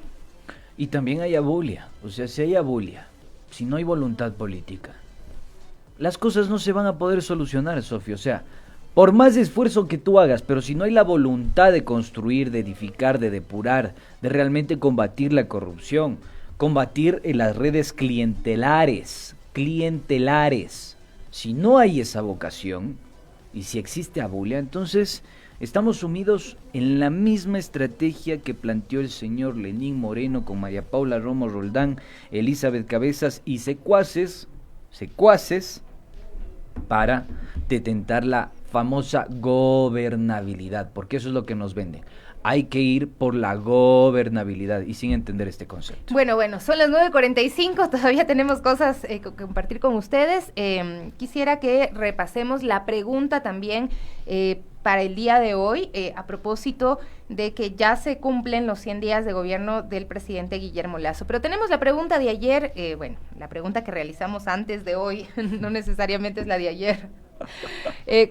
Y también hay abulia, o sea, si hay abulia, si no hay voluntad política, las cosas no se van a poder solucionar, Sofía. O sea, por más esfuerzo que tú hagas, pero si no hay la voluntad de construir, de edificar, de depurar, de realmente combatir la corrupción, combatir las redes clientelares, si no hay esa vocación, y si existe abulia, entonces... Estamos sumidos en la misma estrategia que planteó el señor Lenín Moreno con María Paula Romo Roldán, Elizabeth Cabezas y secuaces para detentar la famosa gobernabilidad, porque eso es lo que nos venden. Hay que ir por la gobernabilidad y sin entender este concepto. Bueno, son las 9:45, todavía tenemos cosas que compartir con ustedes. Quisiera que repasemos la pregunta también para el día de hoy, a propósito de que ya se cumplen los 100 días de gobierno del presidente Guillermo Lasso. Pero tenemos la pregunta de ayer, la pregunta que realizamos antes de hoy, no necesariamente es la de ayer.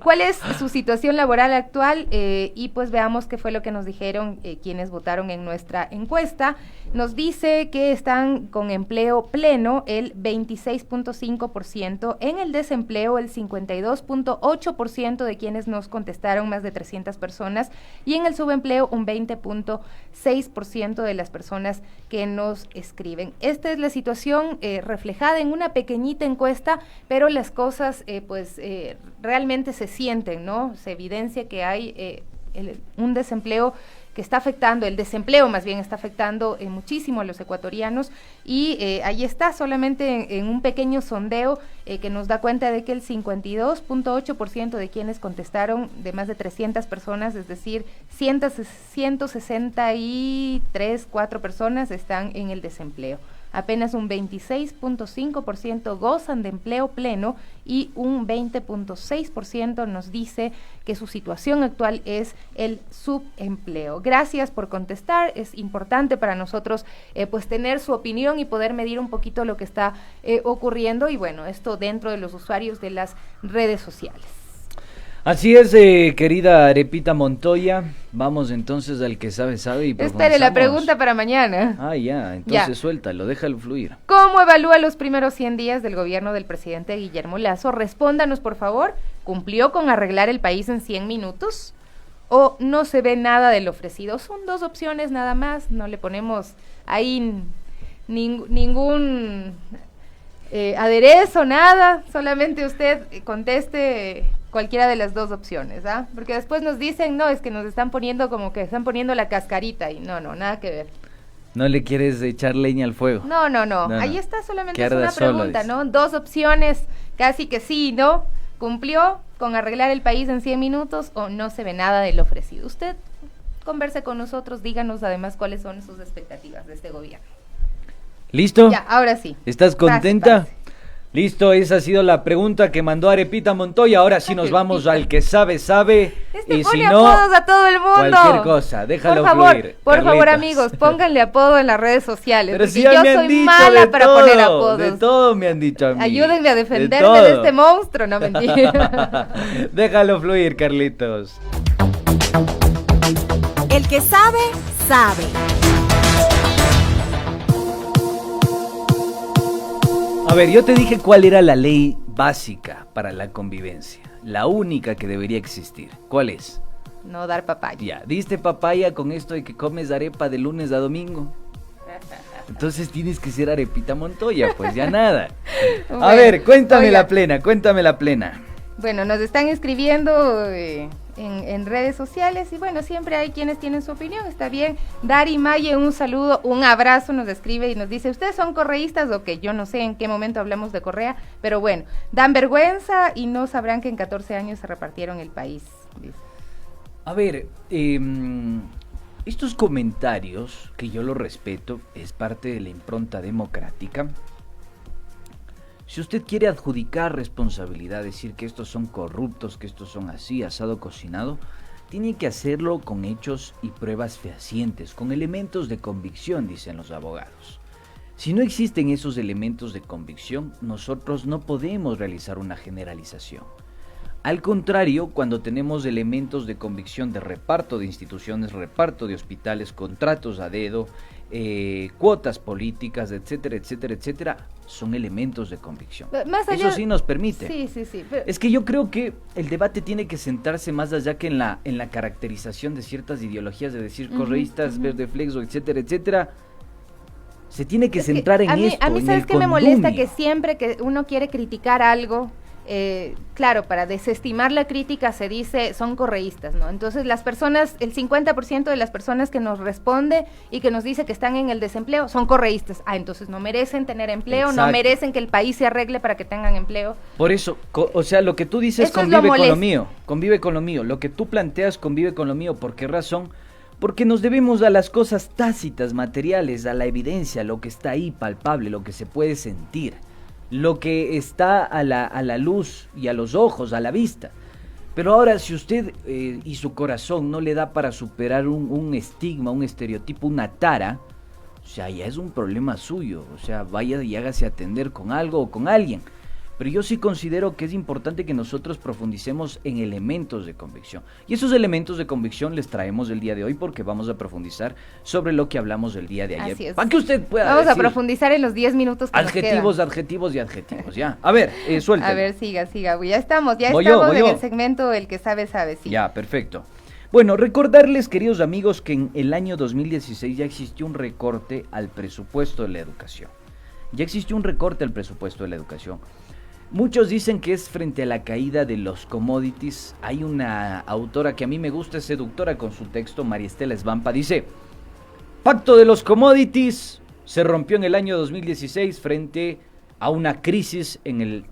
¿Cuál es su situación laboral actual? Y pues veamos qué fue lo que nos dijeron quienes votaron en nuestra encuesta. Nos dice que están con empleo pleno el 26.5%, en el desempleo el 52.8% de quienes nos contestaron, más de 300 personas, y en el subempleo un 20.6% de las personas que nos escriben. Esta es la situación reflejada en una pequeñita encuesta, pero las cosas realmente se sienten, ¿no? Se evidencia que hay un desempleo que está afectando, el desempleo más bien está afectando muchísimo a los ecuatorianos, y ahí está solamente en un pequeño sondeo que nos da cuenta de que el 52.8% de quienes contestaron, de más de 300 personas, es decir, 163, 4 personas están en el desempleo. Apenas un 26.5% gozan de empleo pleno y un 20.6% nos dice que su situación actual es el subempleo. Gracias por contestar, es importante para nosotros tener su opinión y poder medir un poquito lo que está ocurriendo, y bueno, esto dentro de los usuarios de las redes sociales. Así es, querida Arepita Montoya, vamos entonces al que sabe y Espere, la pregunta para mañana. Entonces suéltalo, déjalo fluir. ¿Cómo evalúa los primeros 100 días del gobierno del presidente Guillermo Lasso? Respóndanos, por favor. ¿Cumplió con arreglar el país en 100 minutos? ¿O no se ve nada del ofrecido? Son 2 opciones nada más, no le ponemos ahí ningún aderezo, nada, solamente usted conteste cualquiera de las 2 opciones, ¿ah? Porque después nos dicen, no, es que nos están poniendo como que están poniendo la cascarita, y no, nada que ver. ¿No le quieres echar leña al fuego? No. Ahí está, solamente es una pregunta, ¿no? 2 opciones, casi que sí, ¿no? ¿Cumplió con arreglar el país en 100 minutos o no se ve nada del ofrecido? Usted converse con nosotros, díganos además cuáles son sus expectativas de este gobierno. ¿Listo? Ya, ahora sí. ¿Estás contenta? Pase. Listo, esa ha sido la pregunta que mandó Arepita Montoya. Ahora sí nos vamos al que sabe. Y si pone no, apodos a todo el mundo. Cualquier cosa, déjalo fluir. Por favor, amigos, pónganle apodo en las redes sociales. Pero si yo ya me han soy dicho mala para todo, poner apodos. De todo me han dicho a mí. Ayúdenme a defenderme de este monstruo, no mentira. Déjalo fluir, Carlitos. El que sabe, sabe. A ver, yo te dije cuál era la ley básica para la convivencia, la única que debería existir. ¿Cuál es? No dar papaya. Ya, diste papaya con esto de que comes arepa de lunes a domingo. Entonces tienes que ser Arepita Montoya, pues ya nada. Bueno, a ver, cuéntame la plena. Bueno, nos están escribiendo en redes sociales, y bueno, siempre hay quienes tienen su opinión, está bien. Dari Maye, un saludo, un abrazo, nos escribe y nos dice, ¿ustedes son correístas o qué? Yo no sé en qué momento hablamos de Correa, pero bueno, dan vergüenza y no sabrán que en 14 años se repartieron el país, dice. A ver, estos comentarios, que yo los respeto, es parte de la impronta democrática. Si usted quiere adjudicar responsabilidad, decir que estos son corruptos, que estos son así, asado, cocinado, tiene que hacerlo con hechos y pruebas fehacientes, con elementos de convicción, dicen los abogados. Si no existen esos elementos de convicción, nosotros no podemos realizar una generalización. Al contrario, cuando tenemos elementos de convicción de reparto de instituciones, reparto de hospitales, contratos a dedo, cuotas políticas, etcétera, etcétera, etcétera, son elementos de convicción. Más allá, eso sí nos permite. Sí. Pero es que yo creo que el debate tiene que centrarse más allá que en la caracterización de ciertas ideologías, de decir correístas, verde flexo, etcétera, etcétera. Se tiene que centrar en esto. A mí, ¿sabes qué me molesta? Que siempre que uno quiere criticar algo, claro, para desestimar la crítica se dice son correístas, ¿no? Entonces las personas, el 50% de las personas que nos responde y que nos dice que están en el desempleo son correístas. Entonces no merecen tener empleo, Exacto. No merecen que el país se arregle para que tengan empleo. Por eso, o sea, lo que tú dices Eso convive con lo mío, lo que tú planteas convive con lo mío. ¿Por qué razón? Porque nos debemos a las cosas tácitas, materiales, a la evidencia, lo que está ahí palpable, lo que se puede sentir, lo que está a la luz y a los ojos, a la vista. Pero ahora, si usted y su corazón no le da para superar un estigma, un estereotipo, una tara, o sea, ya es un problema suyo. O sea, vaya y hágase atender con algo o con alguien. pero yo sí considero que es importante que nosotros profundicemos en elementos de convicción. Y esos elementos de convicción les traemos el día de hoy porque vamos a profundizar sobre lo que hablamos el día de ayer. Así es. Para que usted pueda Vamos decir a profundizar en los 10 minutos que adjetivos, nos adjetivos y adjetivos, ya. A ver, suéltelo. quedan. A ver, siga. Ya estamos Voy en yo. el segmento El que sabe, sí. Ya, perfecto. Bueno, recordarles, queridos amigos, que en el año 2016 ya existió un recorte al presupuesto de la educación. Muchos dicen que es frente a la caída de los commodities. Hay una autora que a mí me gusta, es seductora con su texto, María Estela Svampa, dice: Pacto de los commodities se rompió en el año 2016 frente a una crisis en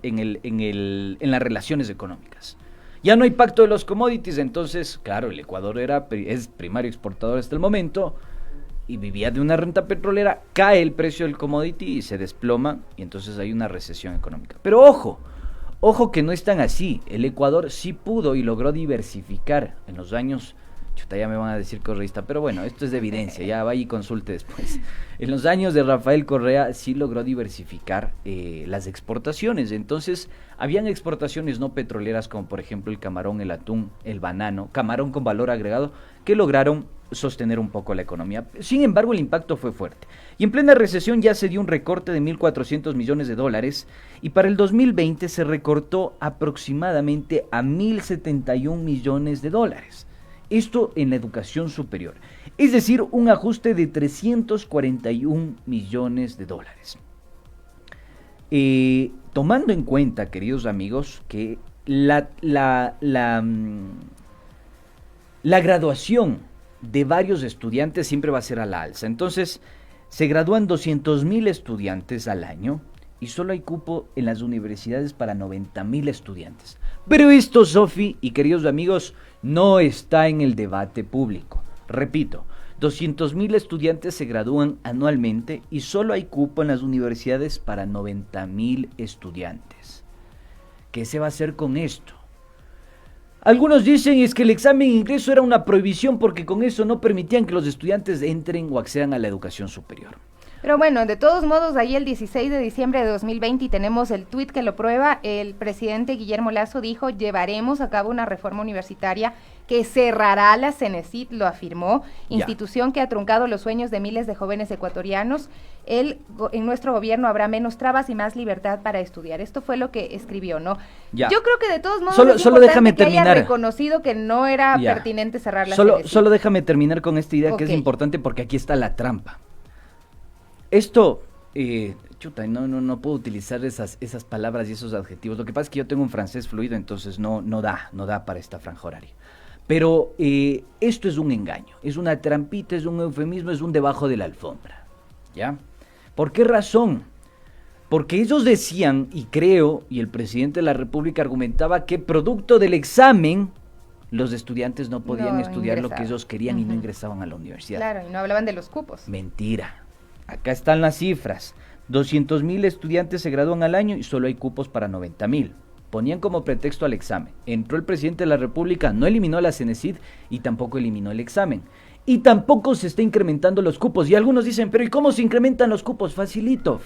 las relaciones económicas. Ya no hay pacto de los commodities, entonces, claro, el Ecuador es primario exportador hasta el momento y vivía de una renta petrolera, cae el precio del commodity y se desploma y entonces hay una recesión económica. Pero ojo que no es tan así. El Ecuador sí pudo y logró diversificar en los años, ya me van a decir correísta, pero bueno, esto es de evidencia, ya vaya y consulte después. En los años de Rafael Correa sí logró diversificar las exportaciones, entonces habían exportaciones no petroleras como por ejemplo el camarón, el atún, el banano, camarón con valor agregado, que lograron sostener un poco la economía. Sin embargo, el impacto fue fuerte. Y en plena recesión ya se dio un recorte de 1.400 millones de dólares y para el 2020 se recortó aproximadamente a 1.071 millones de dólares. Esto en la educación superior. Es decir, un ajuste de 341 millones de dólares. Tomando en cuenta, queridos amigos, que la graduación de varios estudiantes siempre va a ser a la alza. Entonces, se gradúan 200,000 estudiantes al año y solo hay cupo en las universidades para 90,000 estudiantes. Pero esto, Sofi y queridos amigos, no está en el debate público. Repito, 200,000 estudiantes se gradúan anualmente y solo hay cupo en las universidades para 90,000 estudiantes. ¿Qué se va a hacer con esto? Algunos dicen es que el examen de ingreso era una prohibición porque con eso no permitían que los estudiantes entren o accedan a la educación superior. Pero bueno, de todos modos, ahí el 16 de diciembre de 2020, y tenemos el tuit que lo prueba, el presidente Guillermo Lasso dijo: llevaremos a cabo una reforma universitaria que cerrará la CENESID, lo afirmó, institución que ha truncado los sueños de miles de jóvenes ecuatorianos. En nuestro gobierno habrá menos trabas y más libertad para estudiar. Esto fue lo que escribió, ¿no? Ya. Yo creo que de todos modos solo déjame terminar. Haya reconocido que no era pertinente cerrar la CENESID. Solo déjame terminar con esta idea que es importante porque aquí está la trampa. Esto, no puedo utilizar esas palabras y esos adjetivos. Lo que pasa es que yo tengo un francés fluido, entonces no da para esta franja horaria. Pero esto es un engaño, es una trampita, es un eufemismo, es un debajo de la alfombra, ¿ya? ¿Por qué razón? Porque ellos decían, y creo, y el presidente de la República argumentaba que producto del examen los estudiantes no podían estudiar lo que ellos querían y no ingresaban a la universidad. Claro, y no hablaban de los cupos. Mentira. Acá están las cifras. 200,000 estudiantes se gradúan al año y solo hay cupos para 90,000. Ponían como pretexto al examen. Entró el presidente de la República, no eliminó la CENESID y tampoco eliminó el examen. Y tampoco se está incrementando los cupos. Y algunos dicen, pero ¿y cómo se incrementan los cupos? Facilito.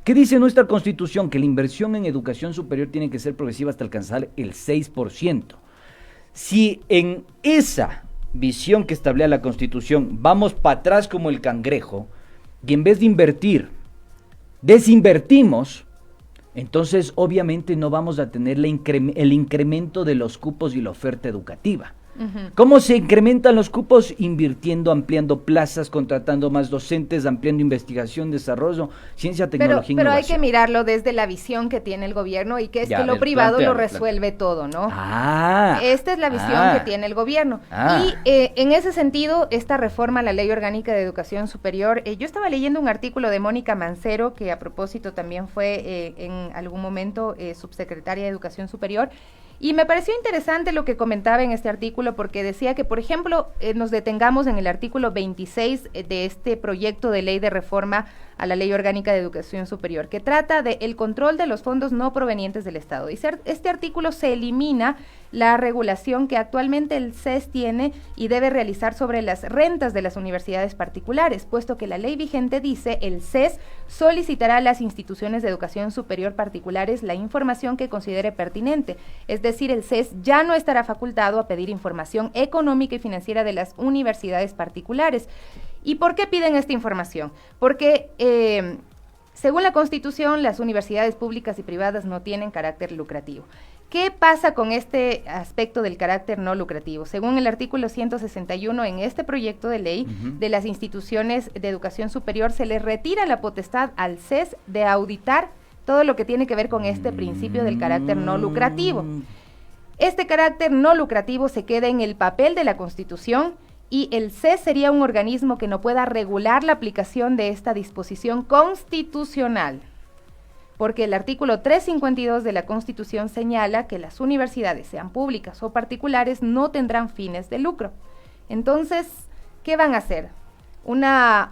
¿Qué dice nuestra Constitución? Que la inversión en educación superior tiene que ser progresiva hasta alcanzar el 6%. Si en esa visión que establece la Constitución vamos para atrás como el cangrejo y en vez de invertir desinvertimos, entonces obviamente no vamos a tener el incremento de los cupos y la oferta educativa. ¿Cómo se incrementan los cupos? Invirtiendo, ampliando plazas, contratando más docentes, ampliando investigación, desarrollo, ciencia, tecnología, pero hay innovación. que mirarlo desde la visión que tiene el gobierno y que es que lo privado lo resuelve todo, ¿no? Esta es la visión que tiene el gobierno. Y en ese sentido, esta reforma a la Ley Orgánica de Educación Superior, yo estaba leyendo un artículo de Mónica Mancero, que a propósito también fue en algún momento subsecretaria de Educación Superior, y me pareció interesante lo que comentaba en este artículo porque decía que, por ejemplo, nos detengamos en el artículo 26 de este proyecto de ley de reforma a la Ley Orgánica de Educación Superior, que trata del control de los fondos no provenientes del Estado. Y este artículo se elimina la regulación que actualmente el CES tiene y debe realizar sobre las rentas de las universidades particulares, puesto que la ley vigente dice el CES solicitará a las instituciones de educación superior particulares la información que considere pertinente. Es decir, el CES ya no estará facultado a pedir información económica y financiera de las universidades particulares. ¿Y por qué piden esta información? Porque según la Constitución, las universidades públicas y privadas no tienen carácter lucrativo. ¿Qué pasa con este aspecto del carácter no lucrativo? Según el artículo 161 en este proyecto de ley de las instituciones de educación superior, se les retira la potestad al CES de auditar todo lo que tiene que ver con este principio del carácter no lucrativo. Este carácter no lucrativo se queda en el papel de la Constitución y el CES sería un organismo que no pueda regular la aplicación de esta disposición constitucional, porque el artículo 352 de la Constitución señala que las universidades, sean públicas o particulares, no tendrán fines de lucro. Entonces, ¿qué van a hacer? Una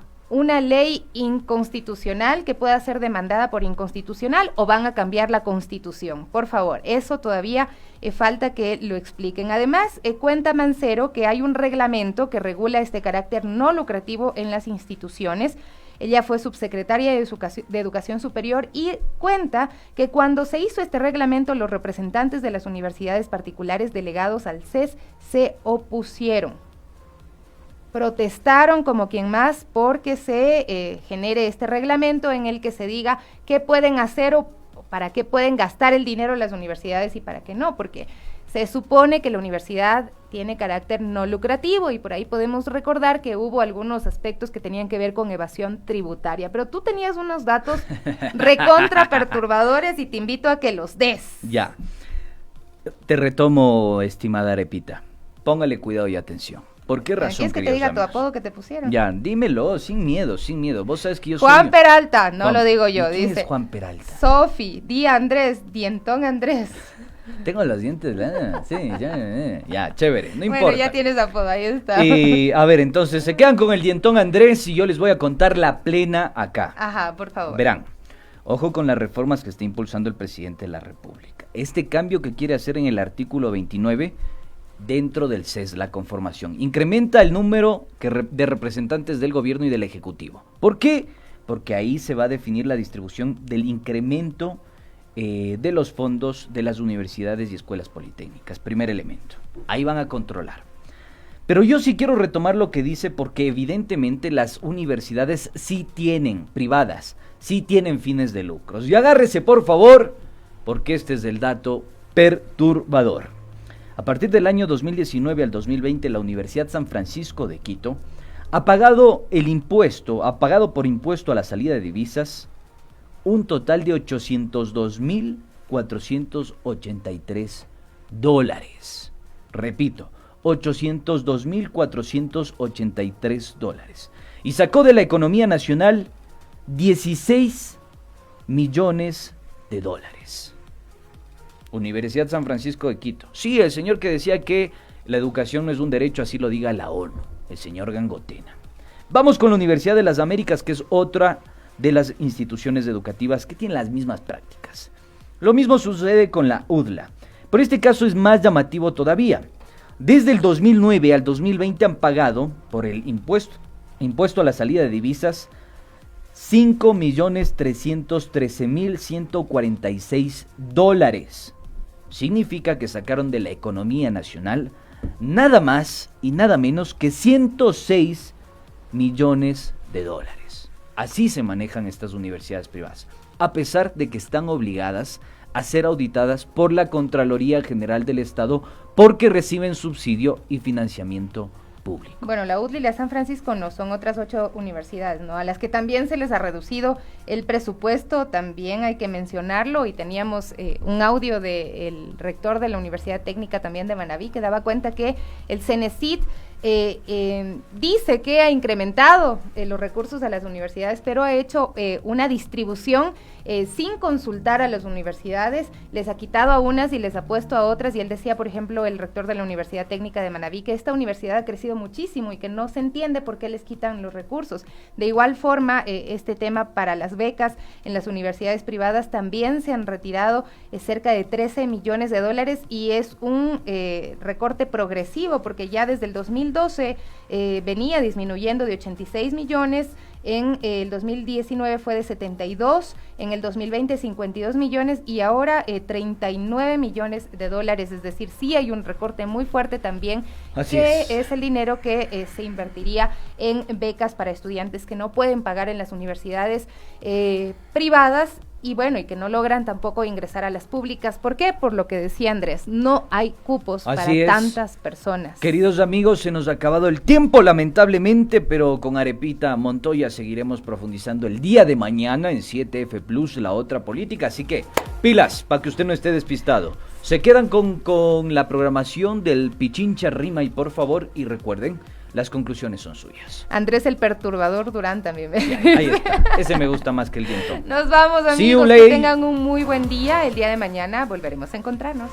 ley inconstitucional que pueda ser demandada por inconstitucional, o van a cambiar la Constitución. Por favor, eso todavía falta que lo expliquen. Además, cuenta Mancero que hay un reglamento que regula este carácter no lucrativo en las instituciones. Ella fue subsecretaria de Educación Superior y cuenta que cuando se hizo este reglamento, los representantes de las universidades particulares delegados al CES se opusieron. Protestaron como quien más porque se genere este reglamento en el que se diga qué pueden hacer o para qué pueden gastar el dinero las universidades y para qué no, porque se supone que la universidad tiene carácter no lucrativo y por ahí podemos recordar que hubo algunos aspectos que tenían que ver con evasión tributaria, pero tú tenías unos datos recontra perturbadores y te invito a que los des. Ya, te retomo, estimada Arepita, póngale cuidado y atención. ¿Por qué razón? ¿Quieres que te diga tu apodo que te pusieron? Ya, dímelo, sin miedo. Vos sabes que yo Juan soy... Peralta, no Juan, lo digo yo, ¿quién dice. es Juan Peralta? Sofi, Di Andrés, Dientón Andrés. Tengo los dientes, sí, ya, chévere, no importa. Bueno, ya tienes apodo, ahí está. Y, a ver, entonces, se quedan con el Dientón Andrés y yo les voy a contar la plena acá. Ajá, por favor. Verán, ojo con las reformas que está impulsando el presidente de la República. Este cambio que quiere hacer en el artículo 29... dentro del CES, la conformación, incrementa el número de representantes del gobierno y del ejecutivo. ¿Por qué? Porque ahí se va a definir la distribución del incremento de los fondos de las universidades y escuelas politécnicas, primer elemento. Ahí van a controlar. Pero yo sí quiero retomar lo que dice, porque evidentemente las universidades sí tienen, privadas, sí tienen fines de lucros. Y agárrese por favor, porque este es el dato perturbador. A partir del año 2019 al 2020, la Universidad San Francisco de Quito ha pagado por impuesto a la salida de divisas un total de $802,483. Repito, $802,483. Y sacó de la economía nacional 16 millones de dólares. Universidad San Francisco de Quito. Sí, el señor que decía que la educación no es un derecho, así lo diga la ONU, el señor Gangotena. Vamos con la Universidad de las Américas, que es otra de las instituciones educativas que tienen las mismas prácticas. Lo mismo sucede con la UDLA, pero este caso es más llamativo todavía. Desde el 2009 al 2020 han pagado por el impuesto a la salida de divisas $5,313,146. Significa que sacaron de la economía nacional nada más y nada menos que 106 millones de dólares. Así se manejan estas universidades privadas, a pesar de que están obligadas a ser auditadas por la Contraloría General del Estado porque reciben subsidio y financiamiento público. Bueno, la UDLA y la San Francisco no, son otras 8 universidades, ¿no? A las que también se les ha reducido el presupuesto, también hay que mencionarlo, y teníamos un audio del rector de la Universidad Técnica también de Manabí que daba cuenta que el CENESID dice que ha incrementado los recursos a las universidades, pero ha hecho una distribución sin consultar a las universidades, les ha quitado a unas y les ha puesto a otras, y él decía, por ejemplo, el rector de la Universidad Técnica de Manabí, que esta universidad ha crecido muchísimo y que no se entiende por qué les quitan los recursos. De igual forma, este tema para las becas en las universidades privadas también se han retirado cerca de 13 millones de dólares, y es un recorte progresivo, porque ya desde el 2012 venía disminuyendo de 86 millones, en el 2019 fue de 72, en el 2020 52 millones y ahora 39 millones de dólares, es decir, sí hay un recorte muy fuerte también, es el dinero que se invertiría en becas para estudiantes que no pueden pagar en las universidades privadas, y bueno, y que no logran tampoco ingresar a las públicas. ¿Por qué? Por lo que decía Andrés, no hay cupos para tantas personas. Queridos amigos, se nos ha acabado el tiempo lamentablemente, pero con Arepita Montoya seguiremos profundizando el día de mañana en 7F Plus, La Otra Política, así que pilas, para que usted no esté despistado. Se quedan con la programación del Pichincha Rima y por favor, y recuerden, las conclusiones son suyas. Andrés el Perturbador Durán también. Ahí está, ese me gusta más que el viento. Nos vamos, amigos, que tengan un muy buen día. El día de mañana volveremos a encontrarnos.